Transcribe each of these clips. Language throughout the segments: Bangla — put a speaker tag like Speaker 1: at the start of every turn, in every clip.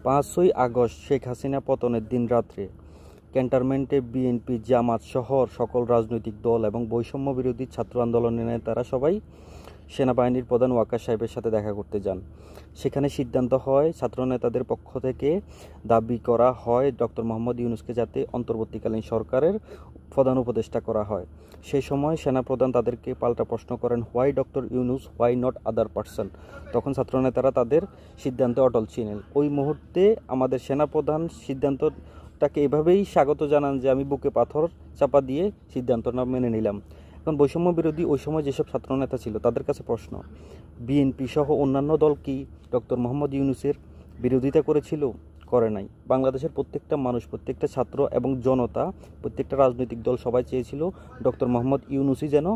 Speaker 1: 5ই আগস্ট শেখ হাসিনা পতনের দিন রাত্রে ক্যান্টনমেন্টে বিএনপি, জামাত সহ সকল রাজনৈতিক দল এবং বৈষম্য বিরোধী ছাত্র আন্দোলনের নেতারা সবাই সেনাবাহিনীর প্রধান ওয়াকার সাহেবের সাথে দেখা করতে যান। সেখানে সিদ্ধান্ত হয়, ছাত্র নেতাদের পক্ষ থেকে দাবি করা হয় ডক্টর মোহাম্মদ ইউনূসকে যাতে অন্তর্বর্তীকালীন সরকারের প্রধান উপদেষ্টা করা হয়। সেই সময় সেনাপ্রধান তাদেরকে পাল্টা প্রশ্ন করেন, why doctor Yunus, why not other person. তখন ছাত্রনেতারা তাদের সিদ্ধান্তে অটল ছিলেন। ওই মুহূর্তে আমাদের সেনাপ্রধান সিদ্ধান্তটাকে এভাবেই স্বাগত জানান যে আমি বুকে পাথর চাপা দিয়ে সিদ্ধান্তটা মেনে নিলাম। এখন বৈষম্য বিরোধী ওই সময় যেসব ছাত্রনেতা ছিল তাদের কাছে প্রশ্ন, বিএনপি সহ অন্যান্য দল কি ডক্টর মোহাম্মদ ইউনূসের বিরোধিতা করেছিল? করে নাই। বাংলাদেশের প্রত্যেকটা মানুষ, প্রত্যেকটা ছাত্র এবং জনতা, প্রত্যেকটা রাজনৈতিক দল সবাই চেয়েছিল ডক্টর মোহাম্মদ ইউনূসই যেন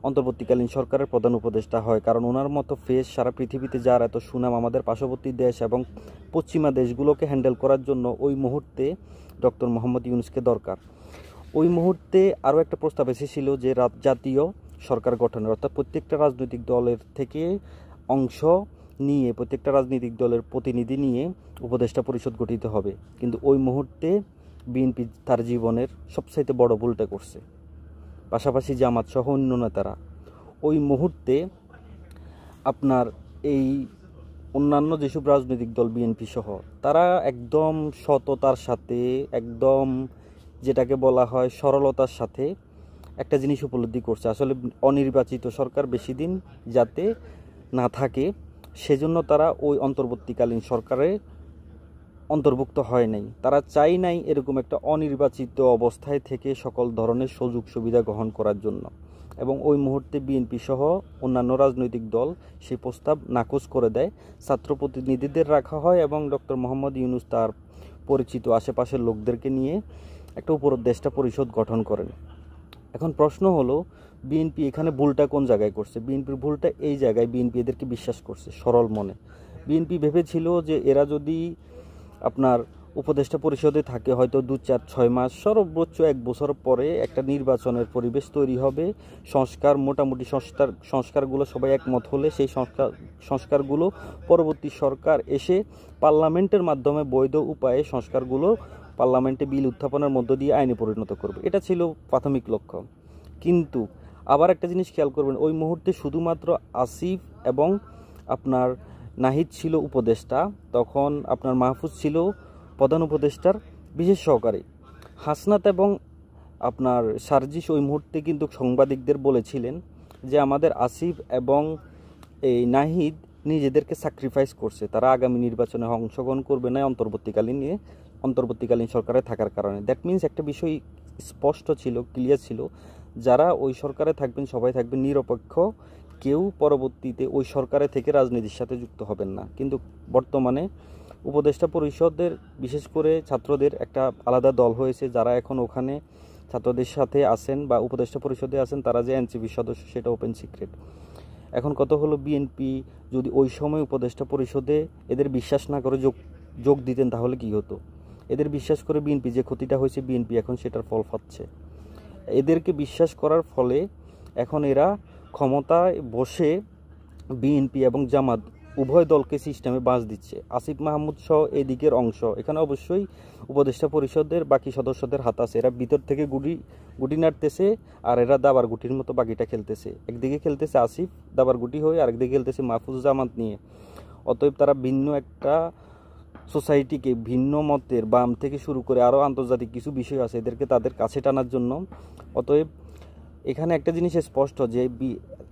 Speaker 1: অন্তর্বর্তীকালীন সরকারের প্রধান উপদেষ্টা হয়। কারণ ওনার মতো ফেস সারা পৃথিবীতে যার এত সুনাম, আমাদের পার্শ্ববর্তী দেশ এবং পশ্চিমা দেশগুলোকে হ্যান্ডেল করার জন্য ওই মুহূর্তে ডক্টর মোহাম্মদ ইউনূসকে দরকার। ওই মুহূর্তে আরও একটা প্রস্তাব এসেছিল যে জাতীয় সরকার গঠনের, অর্থাৎ প্রত্যেকটা রাজনৈতিক দলের থেকে অংশ নিয়ে, প্রত্যেকটা রাজনৈতিক দলের প্রতিনিধি নিয়ে উপদেষ্টা পরিষদ গঠিত হবে। কিন্তু ওই মুহূর্তে বিএনপি তার জীবনের সবচাইতে বড় ভুলটা করছে, পাশাপাশি জামাত সহ অন্য নেতারা। ওই মুহূর্তে আপনার এই অন্যান্য যেসব রাজনৈতিক দল বিএনপি সহ, তারা একদম সততার সাথে, একদম যেটাকে বলা হয় সরলতার সাথে একটা জিনিস উপলব্ধি করছে, আসলে অনির্বাচিত সরকার বেশি দিন যাতে না থাকে, সেজন্য তারা ওই অন্তর্বর্তীকালীন সরকারে অন্তর্ভুক্ত হয় নাই। তারা চাই নাই এরকম একটা অনির্বাচিত অবস্থায় থেকে সকল ধরনের সুযোগ সুবিধা গ্রহণ করার জন্য। এবং ওই মুহূর্তে বিএনপি সহ অন্যান্য রাজনৈতিক দল সেই প্রস্তাব নাকচ করে দেয়। ছাত্র প্রতিনিধিদের রাখা হয় এবং ডক্টর মোহাম্মদ ইউনূস তার পরিচিত আশেপাশের লোকদেরকে নিয়ে একটা উপদেষ্টা পরিষদ গঠন করেন। এখন প্রশ্ন হলো, বিএনপি এখানে ভুলটা কোন জায়গায় করছে? বিএনপির ভুলটা এই জায়গায়, বিএনপি এদেরকে বিশ্বাস করছে সরল মনে। বিএনপি ভেবেছিল যে এরা যদি আপনার উপদেষ্টা পরিষদে থাকে হয়তো 2-4-6 মাস, সর্বোচ্চ 1 বছর পরে একটা নির্বাচনের পরিবেশ তৈরি হবে, সংস্কার, মোটামুটি সংস্কারগুলো সবাই একমত হলে সেই সংস্কারগুলো পরবর্তী সরকার এসে পার্লামেন্টের মাধ্যমে বৈধ উপায়ে সংস্কারগুলো পার্লামেন্টে বিল উত্থাপনের মধ্য দিয়ে আইনে পরিণত করবে। এটা ছিল প্রাথমিক লক্ষ্য। কিন্তু আবার একটা জিনিস খেয়াল করবেন, ওই মুহূর্তে শুধুমাত্র আসিফ এবং আপনার নাহিদ ছিল উপদেষ্টা, তখন আপনার মাহফুজ ছিল প্রধান উপদেষ্টার বিশেষ সহকারী। হাসনাত এবং আপনার সার্জিস ওই মুহূর্তে কিন্তু সাংবাদিকদের বলেছিলেন যে আমাদের আসিফ এবং এই নাহিদ নিজেদেরকে স্যাক্রিফাইস করছে, তারা আগামী নির্বাচনে অংশগ্রহণ করবে না অন্তর্বর্তীকালীন সরকারে থাকার কারণে। দ্যাট মিনস একটা বিষয় স্পষ্ট ছিল, ক্লিয়ার ছিল, যারা ওই সরকারে থাকবেন সবাই থাকবেন নিরপেক্ষ, কেউ পরবর্তীতে ওই সরকারে থেকে রাজনীতির সাথে যুক্ত হবেন না। কিন্তু বর্তমানে উপদেষ্টা পরিষদের বিশেষ করে ছাত্রদের একটা আলাদা দল হয়েছে, যারা এখন ওখানে ছাত্রদের সাথে আছেন বা উপদেষ্টা পরিষদে আছেন, তারা যে এনসিপির সদস্য সেটা ওপেন সিক্রেট। এখন কত হলো, বিএনপি যদি ওই সময় উপদেষ্টা পরিষদে এদের বিশ্বাস না করে যোগ দিতেন তাহলে কি হতো? এদের বিশ্বাস করে বিএনপি যে ক্ষতিটা হয়েছে, বিএনপি এখন সেটার ফল পাচ্ছে। এদেরকে বিশ্বাস করার ফলে এখন এরা ক্ষমতায় বসে বিএনপি এবং জামাত উভয় দলকে সিস্টেমে বাঁশ দিচ্ছে। আসিফ মাহমুদ সহ এদিকের অংশ, এখানে অবশ্যই উপদেষ্টা পরিষদের বাকি সদস্যদের হাত আছে, এরা ভিতর থেকে গুটি নাড়তেছে আর এরা দাবার গুটির মতো বাকিটা খেলতেছে। একদিকে খেলতেছে আসিফ দাবার গুটি হয়ে, আরেকদিকে খেলতেছে মাহফুজ জামাত নিয়ে। অতএব তারা ভিন্ন একটা সোসাইটিকে, ভিন্ন মতের বাম থেকে শুরু করে আরও আন্তর্জাতিক কিছু বিষয় আছে, এদেরকে তাদের কাছে টানার জন্য। অতএব এখানে একটা জিনিস স্পষ্ট যে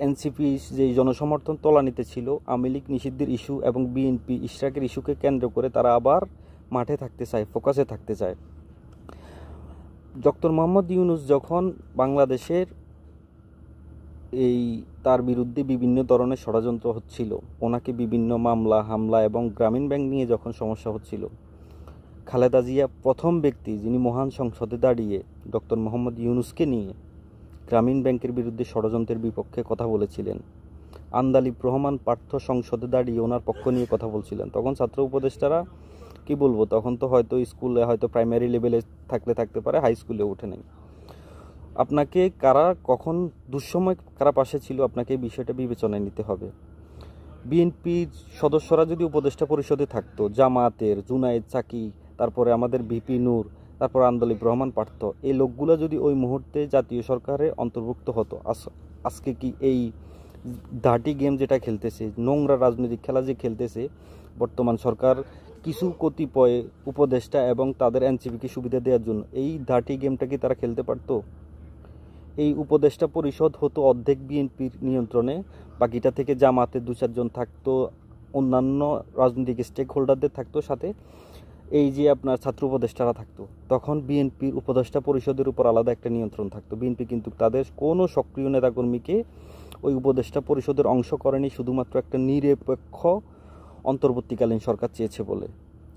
Speaker 1: এনসিপি যে জনসমর্থন তলানিতে ছিল, আওয়ামী লীগ নিষিদ্ধের ইস্যু এবং বিএনপি ইশরাকের ইস্যুকে কেন্দ্র করে তারা আবার মাঠে থাকতে চায়, ফোকাসে থাকতে চায়। ডক্টর মোহাম্মদ ইউনূস যখন বাংলাদেশের তার বিরুদ্ধে বিভিন্ন ধরনের ষড়যন্ত্র হচ্ছিল, ওনাকে বিভিন্ন মামলা হামলা এবং গ্রামীণ ব্যাংক নিয়ে যখন সমস্যা হচ্ছিল, খালেদা জিয়া প্রথম ব্যক্তি যিনি মহান সংসদে দাঁড়িয়ে ডক্টর মোহাম্মদ ইউনূসকে নিয়ে গ্রামীণ ব্যাংকের বিরুদ্ধে ষড়যন্ত্রের বিপক্ষে কথা বলেছিলেন। আন্দালিব রহমান পার্থ সংসদে দাঁড়িয়ে ওনার পক্ষ নিয়ে কথা বলছিলেন। তখন ছাত্র উপদেষ্টারা কি বলবো, তখন তো হয়তো স্কুলে, হয়তো প্রাইমারি লেভেলে থাকতে পারে, হাই স্কুলে ওঠে নাই। আপনাকে কারা কখন দুঃসময় কারা পাশে ছিল, আপনাকে এই বিষয়টা বিবেচনায় নিতে হবে। বিএনপির সদস্যরা যদি উপদেষ্টা পরিষদে থাকতো, জামায়াতের জুনায়েদ সাকি, তারপরে আমাদের ভিপি নূর, তারপর আন্দোলিব রহমান পার্থ, এই লোকগুলো যদি ওই মুহূর্তে জাতীয় সরকারে অন্তর্ভুক্ত হতো, আজকে কি এই ডার্টি গেম যেটা খেলতেছে, নোংরা রাজনৈতিক খেলা যে খেলতেছে বর্তমান সরকার কিছু কতিপয় উপদেষ্টা এবং তাদের এনসিপিকে সুবিধা দেওয়ার জন্য, এই ডার্টি গেমটা কি তারা খেলতে পারতো? এই উপদেষ্টা পরিষদ হতো অর্ধেক বিএনপির নিয়ন্ত্রণে, বাকিটা থেকে জামাতের 2-4 জন থাকতো, অন্যান্য রাজনৈতিক স্টেক হোল্ডারদের থাকতো, সাথে এই যে আপনার ছাত্র উপদেষ্টারা থাকতো। তখন বিএনপির উপদেষ্টা পরিষদের উপর আলাদা একটা নিয়ন্ত্রণ থাকতো। বিএনপি কিন্তু তাদের কোনো সক্রিয় নেতাকর্মীকে ওই উপদেষ্টা পরিষদের অংশ করেনি, শুধুমাত্র একটা নিরপেক্ষ অন্তর্বর্তীকালীন সরকার চেয়েছে বলে।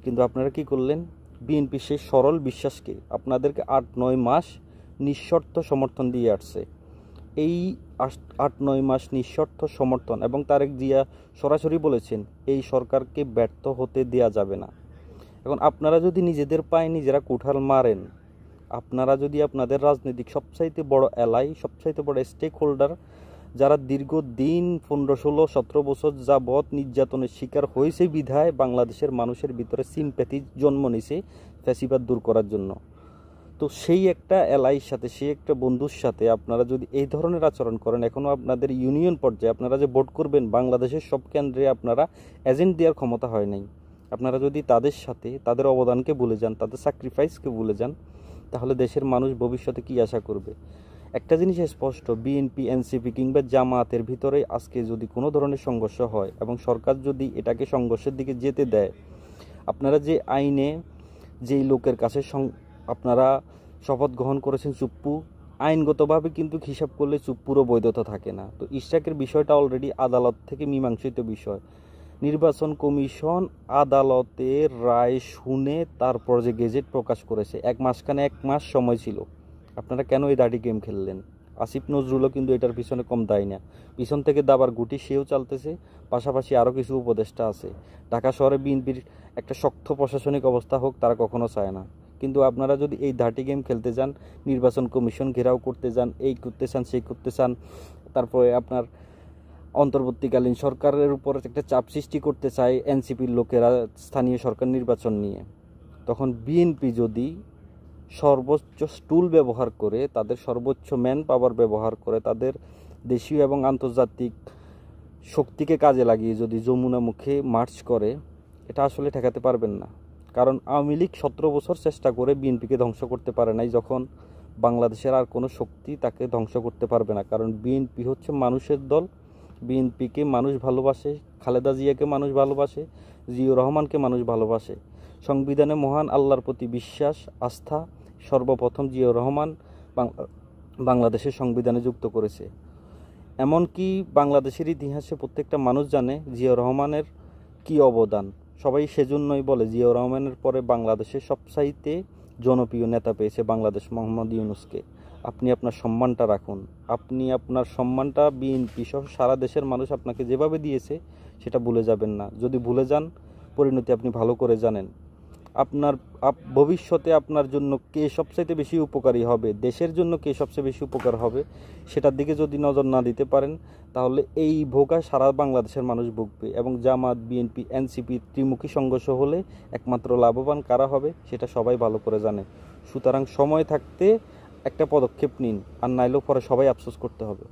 Speaker 1: কিন্তু আপনারা কি করলেন? বিএনপি সেই সরল বিশ্বাসকে আপনাদেরকে 8-9 মাস নিঃশর্ত সমর্থন দিয়ে আসছে। এই 8-9 মাস নিঃশর্ত সমর্থন, এবং তারেক জিয়া সরাসরি বলেছেন এই সরকারকে ব্যর্থ হতে দেয়া যাবে না। এখন আপনারা যদি নিজেদের পায়ে নিজেরা কুঠাল মারেন, আপনারা যদি আপনাদের রাজনৈতিক সবচাইতে বড় এলাই, সবচাইতে বড় স্টেক হোল্ডার, যারা দীর্ঘদিন 15-16-17 বছর যাবৎ নির্যাতনের শিকার হয়েছে বিধায় বাংলাদেশের মানুষের ভিতরে সিম্প্যাথি জন্ম নিছে ফ্যাসিবাদ দূর করার জন্য, তো সেই একটা এলাইয়ের সাথে, সেই একটা বন্ধুর সাথে আপনারা যদি এই ধরনের আচরণ করেন, এখনও আপনাদের ইউনিয়ন পর্যায়ে আপনারা যে ভোট করবেন, বাংলাদেশের সব কেন্দ্রে আপনারা এজেন্ট দেওয়ার ক্ষমতা হয় নাই। আপনারা যদি তাদের সাথে তাদের অবদানকে ভুলে যান, তাদের স্যাক্রিফাইসকে ভুলে যান, তাহলে দেশের মানুষ ভবিষ্যতে কী আশা করবে? একটা জিনিস স্পষ্ট, বিএনপি, এনসিপি কিংবা জামায়াতের ভিতরে আজকে যদি কোনো ধরনের সংঘর্ষ হয় এবং সরকার যদি এটাকে সংঘর্ষের দিকে যেতে দেয়, আপনারা যে আইনে যেই লোকের কাছে আপনারা শপথ গ্রহণ করেছেন চুপ্পু, আইনগতভাবে কিন্তু হিসাব করলে চুপ্পুরও বৈধতা থাকে না। তো ইশরাকের বিষয়টা অলরেডি আদালত থেকে মীমাংসিত বিষয়। নির্বাচন কমিশন আদালতের রায় শুনে তারপর যে গেজেট প্রকাশ করেছে, 1 মাস সময় ছিল। আপনারা কেন এই ডার্টি গেম খেললেন? আসিফ নজরুলও কিন্তু এটার পিছনে কম দায়ী না। পিছন থেকে দাবার গুটি সেও চালতেছে, পাশাপাশি আরও কিছু উপদেষ্টা আছে। ঢাকা শহরে বিএনপির একটা শক্ত প্রশাসনিক অবস্থা হোক, তারা কখনো চায় না। কিন্তু আপনারা যদি এই ডার্টি গেম খেলতে যান, নির্বাচন কমিশন ঘেরাও করতে যান, এই করতে চান, সেই করতে চান, তারপরে আপনার অন্তর্বর্তীকালীন সরকারের উপর একটা চাপ সৃষ্টি করতে চায় এনসিপির লোকেরা স্থানীয় সরকার নির্বাচন নিয়ে, তখন বিএনপি যদি সর্বোচ্চ টুল ব্যবহার করে, তাদের সর্বোচ্চ ম্যান পাওয়ার ব্যবহার করে, তাদের দেশীয় এবং আন্তর্জাতিক শক্তিকে কাজে লাগিয়ে যদি যমুনা মুখে মার্চ করে, এটা আসলে ঠেকাতে পারবেন না। কারণ আওয়ামী লীগ 17 বছর চেষ্টা করে বিএনপিকে ধ্বংস করতে পারে নাই, যখন বাংলাদেশের আর কোনো শক্তি তাকে ধ্বংস করতে পারবে না। কারণ বিএনপি হচ্ছে মানুষের দল, বিএনপিকে মানুষ ভালোবাসে, খালেদা জিয়াকে মানুষ ভালোবাসে, জিয়াউর রহমানকে মানুষ ভালোবাসে। সংবিধানে মহান আল্লাহর প্রতি বিশ্বাস, আস্থা সর্বপ্রথম জিয়াউর রহমান বাংলাদেশের সংবিধানে যুক্ত করেছে। এমনকি বাংলাদেশের ইতিহাসে প্রত্যেকটা মানুষ জানে জিয়াউর রহমানের কী অবদান। সবাই সেজন্যই বলে জিয়াউর রহমানের পরে বাংলাদেশের সবচাইতে জনপ্রিয় নেতা পেয়েছে বাংলাদেশ মোহাম্মদ ইউনূসকে। আপনি আপনার সম্মানটা রাখুন, আপনি আপনার সম্মানটা বিএনপি সহ সারা দেশের মানুষ আপনাকে যেভাবে দিয়েছে সেটা ভুলে যাবেন না। যদি ভুলে যান, পরিণতি আপনি ভালো করে জানেন। আপনার ভবিষ্যতে আপনার জন্য কে সবচাইতে বেশি উপকারী হবে, দেশের জন্য কে সবচেয়ে বেশি উপকার হবে, সেটার দিকে যদি নজর না দিতে পারেন, তাহলে এই ভোগা সারা বাংলাদেশের মানুষ ভুগবে। এবং জামাত, বিএনপি, এনসিপি ত্রিমুখী সংঘর্ষ হলে একমাত্র লাভবান কারা হবে সেটা সবাই ভালো করে জানে। সুতরাং সময় থাকতে একটা পদক্ষেপ নিন, আর নাইলেও পরে সবাই আফসোস করতে হবে।